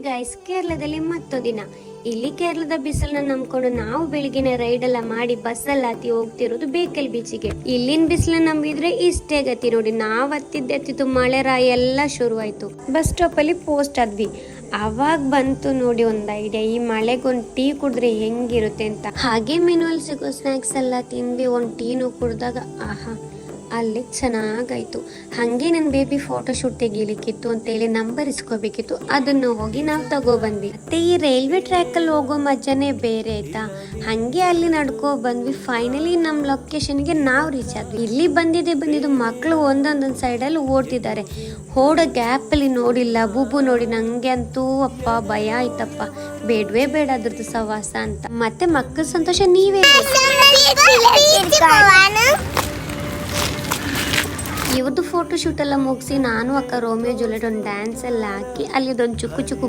Guys, ಕೇರಳದಲ್ಲಿ ಮತ್ತೊಂದು ದಿನ. ಇಲ್ಲಿ ಕೇರಳದ ಬಿಸಿಲನ್ನ ನಂಬ್ಕೊಂಡು ನಾವು ಬೆಳಿಗ್ಗೆನೆ ರೈಡ್ ಎಲ್ಲ ಮಾಡಿ ಬಸ್ಸಲ್ಲಿ ಹತ್ತಿ ಹೋಗ್ತಿರೋದು ಬೇಕಲ್ ಬೀಚಿಗೆ. ಇಲ್ಲಿನ ಬಿಸಿಲನ್ನ ನಂಬಿದ್ರೆ ಇಷ್ಟೇ ಗತಿ ನೋಡಿ. ನಾವ್ ಹತ್ತಿದ್ದು ಮಳೆ ರಾಯಿ ಎಲ್ಲ ಶುರುವಾಯ್ತು. ಬಸ್ ಸ್ಟಾಪ್ ಅಲ್ಲಿ ಪೋಸ್ಟ್ ಆದ್ವಿ. ಅವಾಗ ಬಂತು ನೋಡಿ ಒಂದು ಐಡಿಯಾ, ಈ ಮಳೆಗೊಂದು ಟೀ ಕುಡಿದ್ರೆ ಹೆಂಗಿರುತ್ತೆ ಅಂತ. ಹಾಗೆ ಮೆನುವಲ್ಲಿ ಸಿಗೋ ಸ್ನಾಕ್ಸ್ ಎಲ್ಲ ತಿಂದ್ವಿ, ಒಂದು ಟೀನು ಕುಡ್ದಾಗ ಆಹಾ ಅಲ್ಲಿ ಚೆನ್ನಾಗಾಯ್ತು. ಹಾಗೆ ನನ್ನ ಬೇಬಿ ಫೋಟೋ ಶೂಟ್ ತೆಗಿಲಿಕ್ಕಿತ್ತು ಅಂತೇಳಿ ನಂಬರ್ ಇಸ್ಕೋಬೇಕಿತ್ತು, ಅದನ್ನು ಹೋಗಿ ನಾವು ತಗೊಬಂದ್ವಿ. ಮತ್ತೆ ಈ ರೈಲ್ವೆ ಟ್ರ್ಯಾಕ್ ಅಲ್ಲಿ ಹೋಗೋ ಮಜಾನೇ ಬೇರೆ ಆಯ್ತಾ. ಹಂಗೆ ಅಲ್ಲಿ ನಡ್ಕೊ ಬಂದ್ವಿ. ಫೈನಲಿ ನಮ್ಮ ಲೊಕೇಶನ್ಗೆ ನಾವು ರೀಚ್ ಆದ್ವಿ. ಇಲ್ಲಿ ಬಂದಿದ್ದು ಮಕ್ಕಳು ಒಂದೊಂದೊಂದು ಸೈಡಲ್ಲಿ ಓಡ್ತಿದ್ದಾರೆ. ಓಡೋ ಗ್ಯಾಪಲ್ಲಿ ನೋಡಿಲ್ಲ ಬೂಬು ನೋಡಿ. ನಂಗೆ ಅಂತೂ ಅಪ್ಪ ಭಯ ಆಯ್ತಪ್ಪ, ಬೇಡವೇ ಬೇಡ ಅದ್ರದ್ದು ಸವಾಸ ಅಂತ. ಮತ್ತೆ ಮಕ್ಕಳ ಸಂತೋಷ ನೀವೇ. ಇವ್ರದ್ದು ಫೋಟೋ ಶೂಟ್ ಎಲ್ಲ ಮುಗಿಸಿ ನಾನು ಅಕ್ಕ ರೋಮಿಯೋ ಜೂಲಿಯಟ್ ಒಂದು ಡ್ಯಾನ್ಸ್ ಎಲ್ಲ ಹಾಕಿ ಅಲ್ಲಿ ಒಂದು ಚುಕ್ಕು